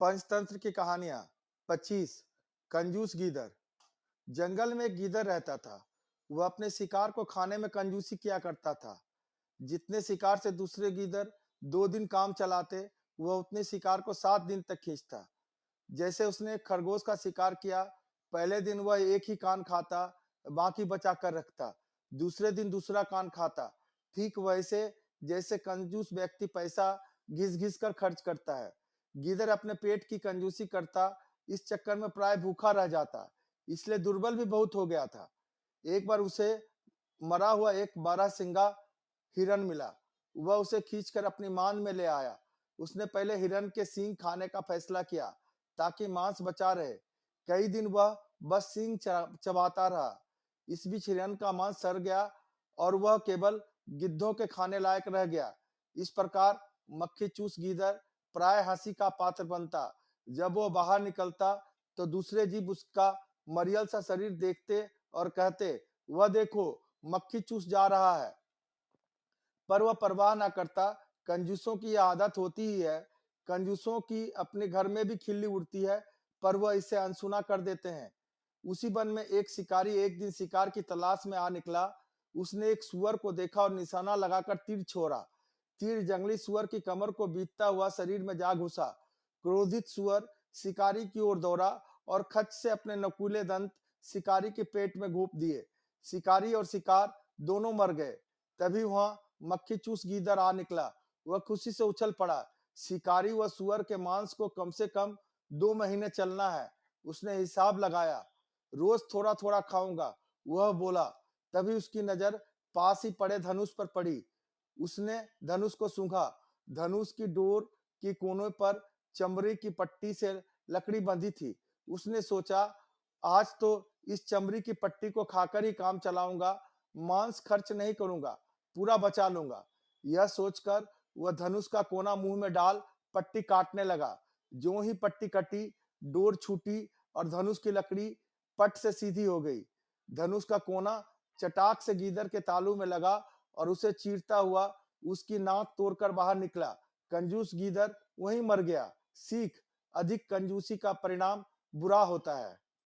पंचतंत्र की कहानियां। 25। कंजूस गीदड़। जंगल में एक गीदड़ रहता था। वह अपने शिकार को खाने में कंजूसी किया करता था। जितने शिकार से दूसरे गीदड़ 2 दिन काम चलाते, वह उतने शिकार को 7 दिन तक खींचता। जैसे उसने खरगोश का शिकार किया। पहले दिन वह एक ही कान खाता, बाकी बचा कर रखता। दूसरे दिन दूसरा कान खाता। ठीक वैसे जैसे कंजूस व्यक्ति पैसा घिस घिस कर खर्च करता है, गीदड़ अपने पेट की कंजूसी करता। इस चक्कर में प्राय भूखा रह जाता, इसलिए दुर्बल भी बहुत हो गया था। एक बार उसे मरा हुआ एक बारहसिंगा हिरन मिला। वह उसे खींचकर अपनी मान में ले आया। उसने पहले हिरन के सींग खाने का फैसला किया, ताकि मांस बचा रहे। कई दिन वह बस सींग चबाता रहा। इस बीच हिरन का मांस सड़ गया और वह केवल गिद्धों के खाने लायक रह गया। इस प्रकार मक्खी चूस गीदड़ प्राय हंसी का पात्र बनता। जब वो बाहर निकलता तो दूसरे जीव उसका मरियल सा शरीर देखते और कहते, वह देखो, मक्खी चूस जा रहा है। पर वह परवाह ना करता। कंजूसों की यह आदत होती ही है। कंजूसों की अपने घर में भी खिल्ली उड़ती है, पर वह इसे अनसुना कर देते हैं। उसी वन में एक शिकारी एक दिन शिकार की तलाश में आ निकला। उसने एक सुअर को देखा और निशाना लगाकर तीर छोड़ा। तीर जंगली सुअर की कमर को बीतता हुआ शरीर में जा घुसा। क्रोधित सुअर शिकारी की ओर दौड़ा और खच से अपने नकुले दंत शिकारी के पेट में घोंप दिए। शिकारी और शिकार दोनों मर गए। तभी वहां मक्खी चूस गीदड़ आ निकला। वह खुशी से उछल पड़ा। शिकारी व सुअर के मांस को कम से कम 2 महीने चलना है। उसने हिसाब लगाया। रोज थोड़ा थोड़ा खाऊंगा, वह बोला। तभी उसकी नजर पास ही पड़े धनुष पर पड़ी। उसने धनुष को सूंघा। धनुष की डोर की कोनों पर चमड़ी की पट्टी से लकड़ी बंधी थी। उसने सोचा, आज तो इस चमड़ी की पट्टी को खाकर ही काम चलाऊंगा। मांस खर्च नहीं करूंगा, पूरा बचा लूंगा। यह सोचकर वह धनुष का कोना मुंह में डाल पट्टी काटने लगा। जो ही पट्टी कटी, डोर छूटी और धनुष की लकड़ी पट से सीधी हो गई। धनुष का कोना चटाक से गीदड़ के तालू में लगा और उसे चीरता हुआ उसकी नाक तोड़कर बाहर निकला। कंजूस गीदड़ वहीं मर गया। सीख: अधिक कंजूसी का परिणाम बुरा होता है।